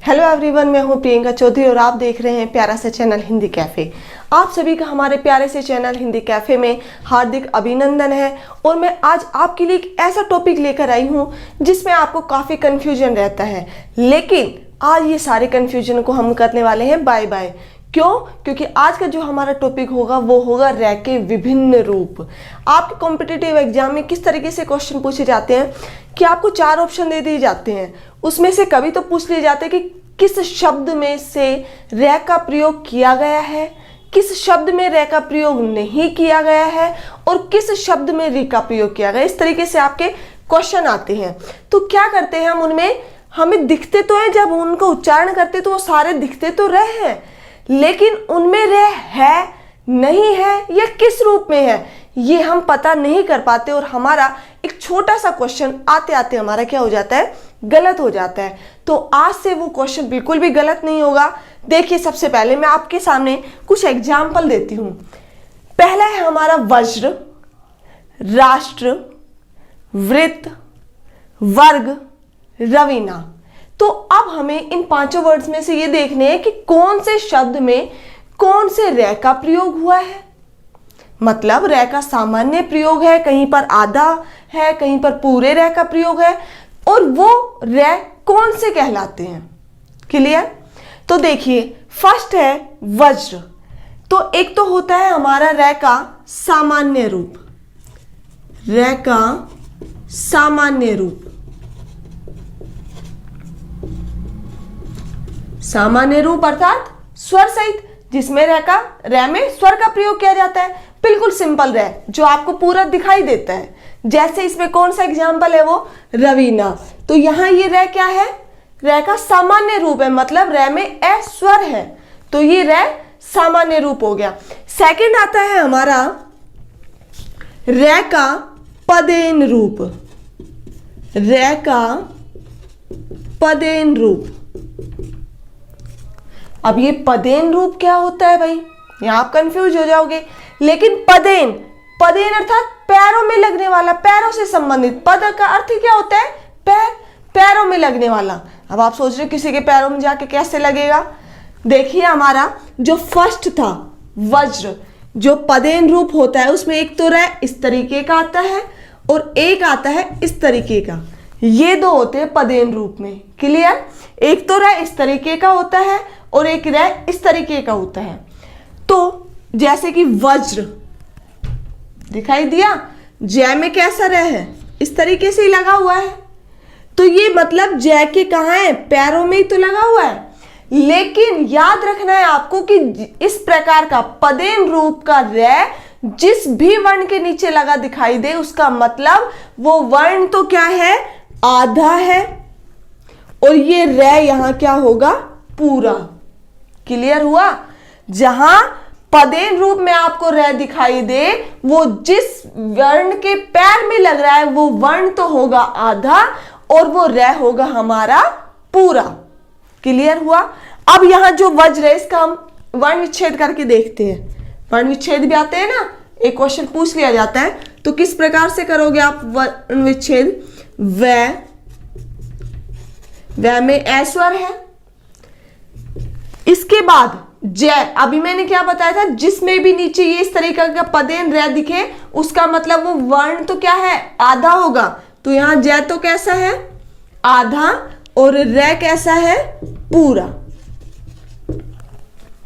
Hello everyone, मैं हूं प्रियंका चौधरी और आप देख रहे हैं प्यारा सा चैनल हिंदी कैफ़े। आप सभी का हमारे प्यारे से चैनल हिंदी कैफ़े में हार्दिक अभिनंदन है। और मैं आज आपके लिए एक ऐसा टॉपिक लेकर आई हूं जिसमें आपको काफ़ी कन्फ्यूजन रहता है, लेकिन आज ये सारे कन्फ्यूजन को हम करने वाले हैं बाय बाय। क्यों? क्योंकि आज का जो हमारा टॉपिक होगा वो होगा रैक के विभिन्न रूप। आपके कॉम्पिटिटिव एग्जाम में किस तरीके से क्वेश्चन पूछे जाते हैं कि आपको 4 ऑप्शन दे दिए जाते हैं, उसमें से कभी तो पूछ लिए जाते हैं कि किस शब्द में से रैक का प्रयोग किया गया है, किस शब्द में रैक का प्रयोग नहीं किया गया है और किस शब्द में री का प्रयोग किया गया। इस तरीके से आपके क्वेश्चन आते हैं। तो क्या करते हैं हम उनमें, हमें दिखते तो हैं, जब उनको उच्चारण करते तो वो सारे दिखते तो रहे हैं, लेकिन उनमें रह है नहीं है या किस रूप में है ये हम पता नहीं कर पाते और हमारा एक छोटा सा क्वेश्चन आते आते हमारा क्या हो जाता है, गलत हो जाता है। तो आज से वो क्वेश्चन बिल्कुल भी गलत नहीं होगा। देखिए, सबसे पहले मैं आपके सामने कुछ एग्जाम्पल देती हूं। पहला है हमारा वज्र, राष्ट्र, वृत्त, वर्ग, रवीना। तो अब हमें इन 5 वर्ड्स में से ये देखने हैं कि कौन से शब्द में कौन से रैह का प्रयोग हुआ है। मतलब रैह का सामान्य प्रयोग है, कहीं पर आधा है, कहीं पर पूरे रैह का प्रयोग है, और वो रैह कौन से कहलाते हैं। क्लियर? तो देखिए, फर्स्ट है वज्र। तो एक तो होता है हमारा रैह का सामान्य रूप, रैह का सामान्य रूप। सामान्य रूप अर्थात स्वर सहित, जिसमें रैह में स्वर का प्रयोग किया जाता है। बिल्कुल सिंपल रैह जो आपको पूरा दिखाई देता है। जैसे इसमें कौन सा एग्जाम्पल है, वो रवीना। तो यहां ये रैह क्या है, रैह का सामान्य रूप है, मतलब रैह में ए स्वर है, तो ये रैह सामान्य रूप हो गया। सेकंड आता है हमारा रैह का पदेन रूप, रैह का पदेन रूप। अब ये पदेन रूप क्या होता है भाई, यहां आप कंफ्यूज हो जाओगे। लेकिन पदेन, पदेन अर्थात पैरों में लगने वाला, पैरों से संबंधित। पद का अर्थ क्या होता है, पैर, पैरों में लगने वाला। अब आप सोच रहे हो किसी के पैरों में जाके कैसे लगेगा। देखिए, हमारा जो फर्स्ट था वज्र, जो पदेन रूप होता है उसमें एक तो रैह इस तरीके का आता है और एक आता है इस तरीके का। ये दो होते हैं पदेन रूप में। क्लियर? एक तो रैह इस तरीके का होता है और एक रैह इस तरीके का होता है। तो जैसे कि वज्र दिखाई दिया, जय में कैसा रह है, इस तरीके से ही लगा हुआ है, तो ये मतलब जय के कहां है, पैरों में ही तो लगा हुआ है। लेकिन याद रखना है आपको कि इस प्रकार का पदेन रूप का रैह जिस भी वर्ण के नीचे लगा दिखाई दे, उसका मतलब वो वर्ण तो क्या है, आधा है, और ये रैह यहां क्या होगा, पूरा। क्लियर हुआ? जहां पदेन रूप में आपको रैह दिखाई दे, वो जिस वर्ण के पैर में लग रहा है वो वर्ण तो होगा आधा और वो रैह होगा हमारा पूरा। क्लियर हुआ? अब यहां जो वज्र है इसका हम वर्ण विच्छेद करके देखते हैं। वर्ण विच्छेद भी आते हैं ना, एक क्वेश्चन पूछ लिया जाता है, तो किस प्रकार से करोगे आप वर्ण विच्छेद। वह में ए स्वर है, इसके बाद जय। अभी मैंने क्या बताया था, जिसमें भी नीचे ये इस तरीके का पदेन रैह दिखे उसका मतलब वो वर्ण तो क्या है, आधा होगा। तो यहां जय तो कैसा है, आधा, और रैह कैसा है, पूरा।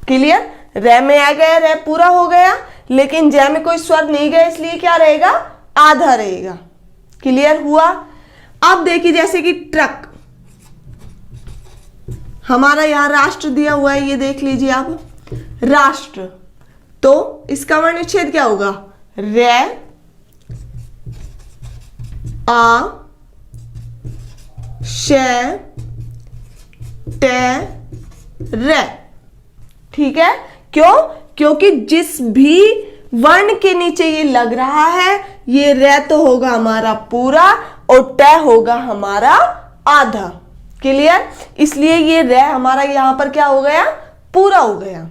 क्लियर? रैह में आ गया, रैह पूरा हो गया, लेकिन जय में कोई स्वर नहीं गया, इसलिए क्या रहेगा, आधा रहेगा। क्लियर हुआ? अब देखिए, जैसे कि ट्रक, हमारा यहां राष्ट्र दिया हुआ है, ये देख लीजिए आप, राष्ट्र। तो इसका वर्ण विच्छेद क्या होगा, रैह आ शै टे रैह। ठीक है? क्यों? क्योंकि जिस भी वर्ण के नीचे ये लग रहा है, ये रैह तो होगा हमारा पूरा और टे होगा हमारा आधा। क्लियर? इसलिए ये रैह हमारा यहां पर क्या हो गया, पूरा हो गया।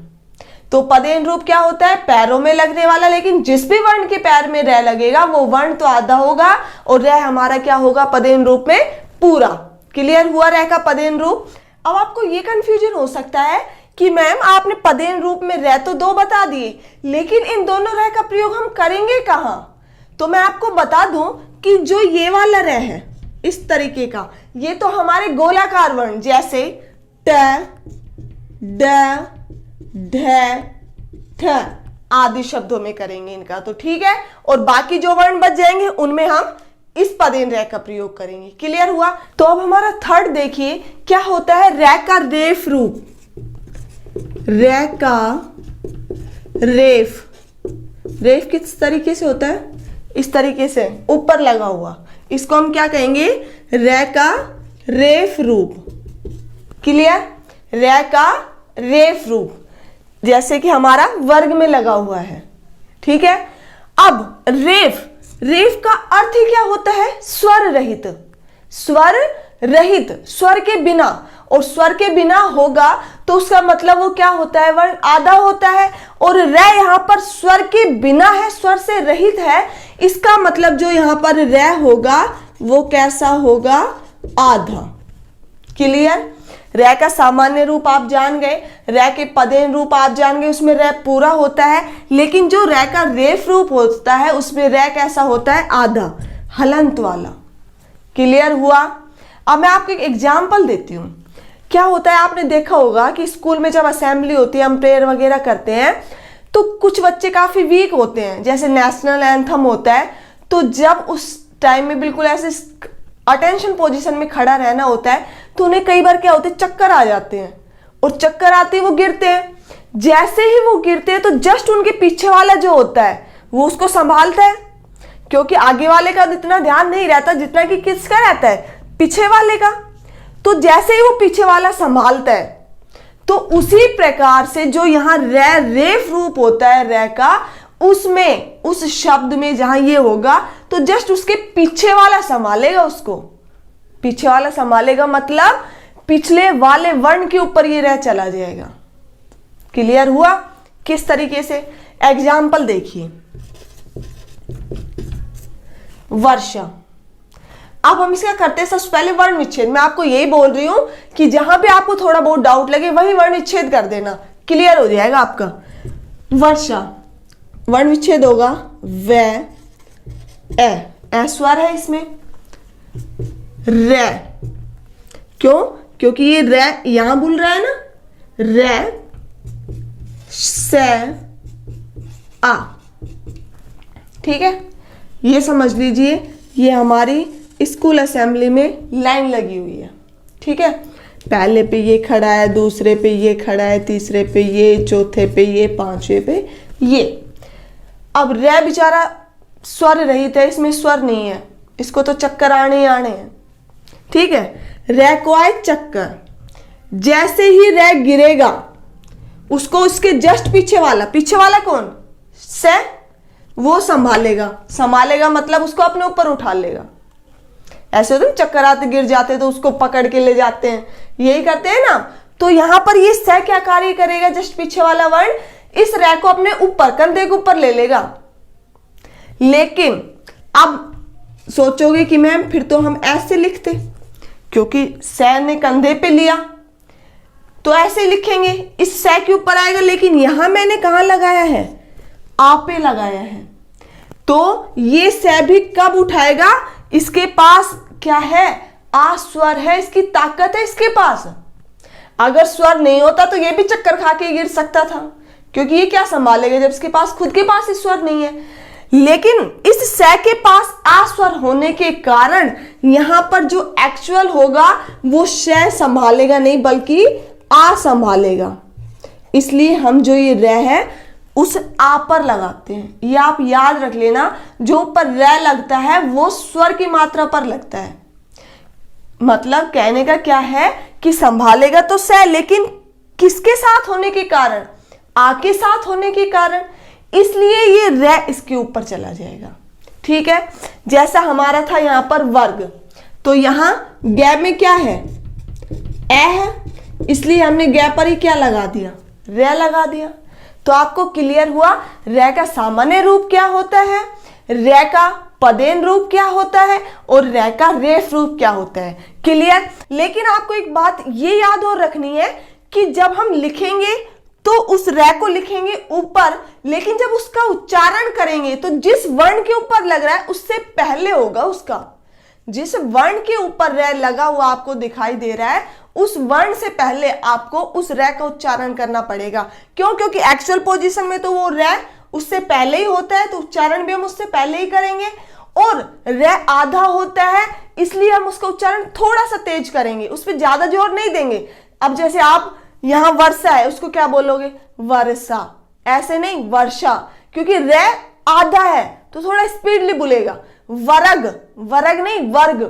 तो पदेन रूप क्या होता है, पैरों में लगने वाला, लेकिन जिस भी वर्ण के पैर में रैह लगेगा वो वर्ण तो आधा होगा और रैह हमारा क्या होगा, पदेन रूप में पूरा। क्लियर हुआ रैह का पदेन रूप। अब आपको ये कंफ्यूजन हो सकता है कि मैम आपने पदेन रूप में रह तो दो बता दिए, लेकिन इन दोनों रह का प्रयोग हम करेंगे कहाँ? तो मैं आपको बता दूं कि जो ये वाला रह है इस तरीके का, ये तो हमारे गोलाकार वर्ण जैसे ट, ड, ढ, ठ आदि शब्दों में करेंगे इनका, तो ठीक है। और बाकी जो वर्ण बच जाएंगे उनमें हम इस पदेन रह का प्रयोग करेंगे। क्लियर हुआ? तो अब हमारा थर्ड देखिए क्या होता है, रह का रेफ रूप। रह का रेफ, रेफ किस तरीके से होता है? इस तरीके से ऊपर लगा हुआ, इसको हम क्या कहेंगे? रह का रेफ रूप। क्लियर? रह का रेफ रूप, जैसे कि हमारा वर्ग में लगा हुआ है। ठीक है। अब रेफ, रेफ का अर्थ ही क्या होता है? स्वर रहित। स्वर रहित, स्वर के बिना, और स्वर के बिना होगा तो उसका मतलब वो क्या होता है? वर्ण आधा होता है। और र यहां पर स्वर के बिना है, स्वर से रहित है, इसका मतलब जो यहां पर र होगा वो कैसा होगा? आधा। क्लियर? रह का सामान्य रूप आप जान गए, रह के पदेन रूप आप जान गए, उसमें रह पूरा होता है, लेकिन जो रह का रेफ रूप होता है उसमें रह कैसा होता है? आधा, हलंत वाला। क्लियर हुआ? अब मैं आपको एक एग्जाम्पल देती हूँ। क्या होता है, आपने देखा होगा कि स्कूल में जब असेंबली होती है, हम प्रेयर वगैरह करते हैं, तो कुछ बच्चे काफी वीक होते हैं, जैसे नेशनल एंथम होता है, तो जब उस टाइम में बिल्कुल ऐसे अटेंशन पोजीशन में खड़ा रहना होता है, तो उन्हें कई बार क्या होते हैं? चक्कर आ जाते हैं, और चक्कर आते ही वो गिरते हैं। जैसे ही वो गिरते हैं तो जस्ट उनके पीछे वाला जो होता है वो उसको संभालता है, क्योंकि आगे वाले का इतना ध्यान नहीं रहता जितना कि किसका रहता है? पीछे वाले का। तो जैसे ही वो पीछे वाला संभालता है, तो उसी प्रकार से जो यहाँ रेफ रूप होता है रह का, उसमें, उस शब्द में जहां ये होगा तो जस्ट उसके पीछे वाला संभालेगा उसको। पीछे वाला संभालेगा मतलब पिछले वाले वर्ण के ऊपर ये रह चला जाएगा। क्लियर हुआ? किस तरीके से? एग्जाम्पल देखिए, वर्षा। अब हम इसका करते हैं सबसे पहले वर्ण विच्छेद। मैं आपको यही बोल रही हूं कि जहां पे आपको थोड़ा बहुत डाउट लगे वही वर्ण विच्छेद कर देना, क्लियर हो जाएगा आपका। वर्षा, वर्ण विच्छेद होगा व ए स्वर है इसमें, रे। क्यों? क्योंकि ये रे यहां बोल रहा है ना, रे से आ। ठीक है, ये समझ लीजिए, ये हमारी स्कूल असेंबली में लाइन लगी हुई है। ठीक है, पहले पे ये खड़ा है, दूसरे पे ये खड़ा है, तीसरे पे ये, चौथे पे ये, पांचवे पे ये। अब रे बेचारा स्वर रहित है, इसमें स्वर नहीं है, इसको तो चक्कर आने ही आने हैं। ठीक है, रे को आए चक्कर, जैसे ही रे गिरेगा उसको उसके जस्ट पीछे वाला कौन? से, वो संभालेगा। संभालेगा मतलब उसको अपने ऊपर उठा लेगा। ऐसे होते चक्कर आते गिर जाते तो उसको पकड़ के ले जाते हैं, यही करते हैं ना। तो यहां पर ये से क्या कार्य करेगा? जस्ट पीछे वाला वर्ण इस रे को अपने ऊपर, कंधे के ऊपर ले लेगा। लेकिन अब सोचोगे कि मैम फिर तो हम ऐसे लिखते, क्योंकि से ने कंधे पे लिया तो ऐसे लिखेंगे, इस से के ऊपर आएगा। लेकिन यहां मैंने कहां लगाया है? आ पे लगाया है। तो ये से भी कब उठाएगा? इसके पास क्या है? आ स्वर है, इसकी ताकत है इसके पास। अगर स्वर नहीं होता तो ये भी चक्कर खा के गिर सकता था, क्योंकि ये क्या संभालेगा जब इसके पास खुद के पास स्वर नहीं है। लेकिन इस से के पास आ स्वर होने के कारण यहां पर जो एक्चुअल होगा वो से संभालेगा नहीं, बल्कि आ संभालेगा। इसलिए हम जो ये रे है उस आ पर लगाते हैं। ये आप याद रख लेना, जो ऊपर रे लगता है वो स्वर की मात्रा पर लगता है। मतलब कहने का क्या है कि संभालेगा तो से, लेकिन किसके साथ होने के कारण? आ के साथ होने के कारण, इसलिए ये रे इसके ऊपर चला जाएगा। ठीक है, जैसा हमारा था यहां पर वर्ग, तो यहां गे में क्या है? ए है, इसलिए हमने गे पर ही क्या लगा दिया? रे लगा दिया। तो आपको क्लियर हुआ रे का सामान्य रूप क्या होता है? रे का पदेन रूप क्या होता है और रे का रेफ रूप क्या होता है। क्लियर। लेकिन आपको एक बात ये याद और रखनी है कि जब हम लिखेंगे तो उस रे को लिखेंगे ऊपर, लेकिन जब उसका उच्चारण करेंगे तो जिस वर्ण के ऊपर लग रहा है उससे पहले होगा उसका। जिस वर्ण के ऊपर रे लगा हुआ आपको दिखाई दे रहा है उस वर्ण से पहले आपको उस रे का उच्चारण करना पड़ेगा। क्यों? क्योंकि एक्चुअल पोजीशन में तो वो रे उससे पहले ही होता है, तो उच्चारण भी हम उससे पहले ही करेंगे। और रे आधा होता है इसलिए हम उसका उच्चारण थोड़ा सा तेज करेंगे, उस पर ज्यादा जोर नहीं देंगे। अब जैसे आप यहां वर्षा है उसको क्या बोलोगे? वर्षा, ऐसे नहीं वर्षा, क्योंकि रे आधा है तो थोड़ा स्पीडली बोलेगा। वर्ग, वर्ग नहीं वर्ग।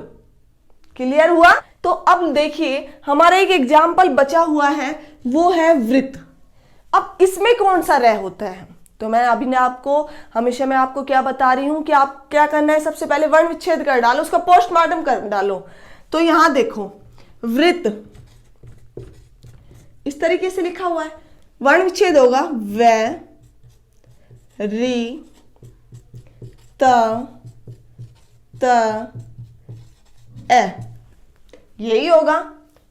क्लियर हुआ? तो अब देखिए हमारा एक एग्जाम्पल बचा हुआ है, वो है वृत्त। अब इसमें कौन सा रे होता है? तो मैं अभी हमेशा मैं आपको क्या बता रही हूं कि आप क्या करना है, सबसे पहले वर्ण विच्छेद कर डालो, उसका पोस्टमार्टम कर डालो। तो यहां देखो वृत्त इस तरीके से लिखा हुआ है, वर्ण विच्छेद होगा व री त ए, यही होगा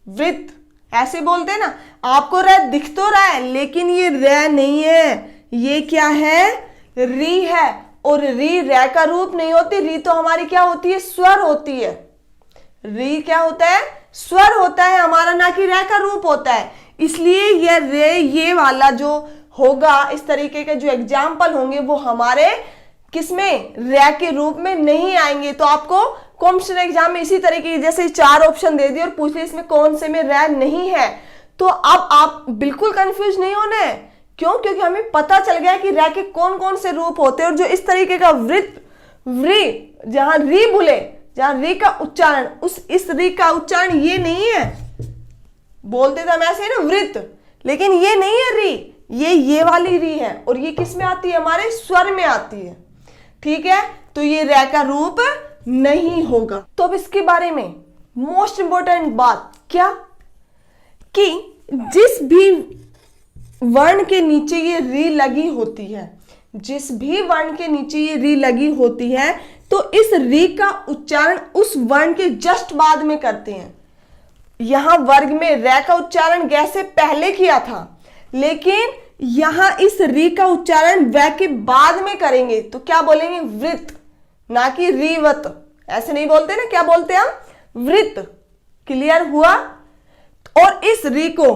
वृत्त। ऐसे बोलते हैं ना, आपको रे दिख तो रहा है लेकिन ये रे नहीं है, ये क्या है? री है। और री रे का रूप नहीं होती, री तो हमारी क्या होती है? स्वर होती है। री क्या होता है? स्वर होता है हमारा, ना कि रे का रूप होता है। इसलिए ये रे, ये वाला जो होगा, इस तरीके के जो एग्जाम्पल होंगे वो हमारे किसमें? रे के रूप में नहीं आएंगे। तो आपको कॉम्पिटिशन एग्जाम में इसी तरीके की जैसे 4 ऑप्शन दे दिए और पूछ लिया इसमें कौन से में रे नहीं है, तो अब आप बिल्कुल कंफ्यूज नहीं होना है। क्यों? क्योंकि हमें पता चल गया कि रे के कौन कौन से रूप होते हैं। और जो इस तरीके का वृत्त, री, जहां री बोले, जहां री का उच्चारण, इस री का उच्चारण ये नहीं है, बोलते तो हम ऐसे ही ना वृत्त, लेकिन ये नहीं है री, ये वाली री है। और ये किस में आती है? हमारे स्वर में आती है। ठीक है, तो ये रे का रूप नहीं होगा। तो अब इसके बारे में मोस्ट इंपॉर्टेंट बात क्या, कि जिस भी वर्ण के नीचे ये री लगी होती है, जिस भी वर्ण के नीचे ये री लगी होती है, तो इस री का उच्चारण उस वर्ण के जस्ट बाद में करते हैं। यहां वर्ग में रे का उच्चारण ग से पहले किया था, लेकिन यहां इस री का उच्चारण व के बाद में करेंगे। तो क्या बोलेंगे? वृत्त, ना कि रीवत। ऐसे नहीं बोलते ना, क्या बोलते हैं हम? वृत्त। क्लियर हुआ? और इस री को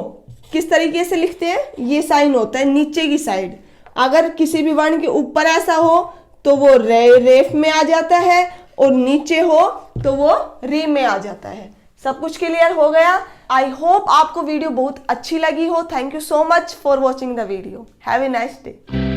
किस तरीके से लिखते हैं? ये साइन होता है नीचे की साइड। अगर किसी भी वर्ण के ऊपर ऐसा हो तो वो रेफ में आ जाता है, और नीचे हो तो वो री में आ जाता है। सब कुछ क्लियर हो गया? आई होप आपको वीडियो बहुत अच्छी लगी हो। Thank you so much for watching the video. Have a nice day.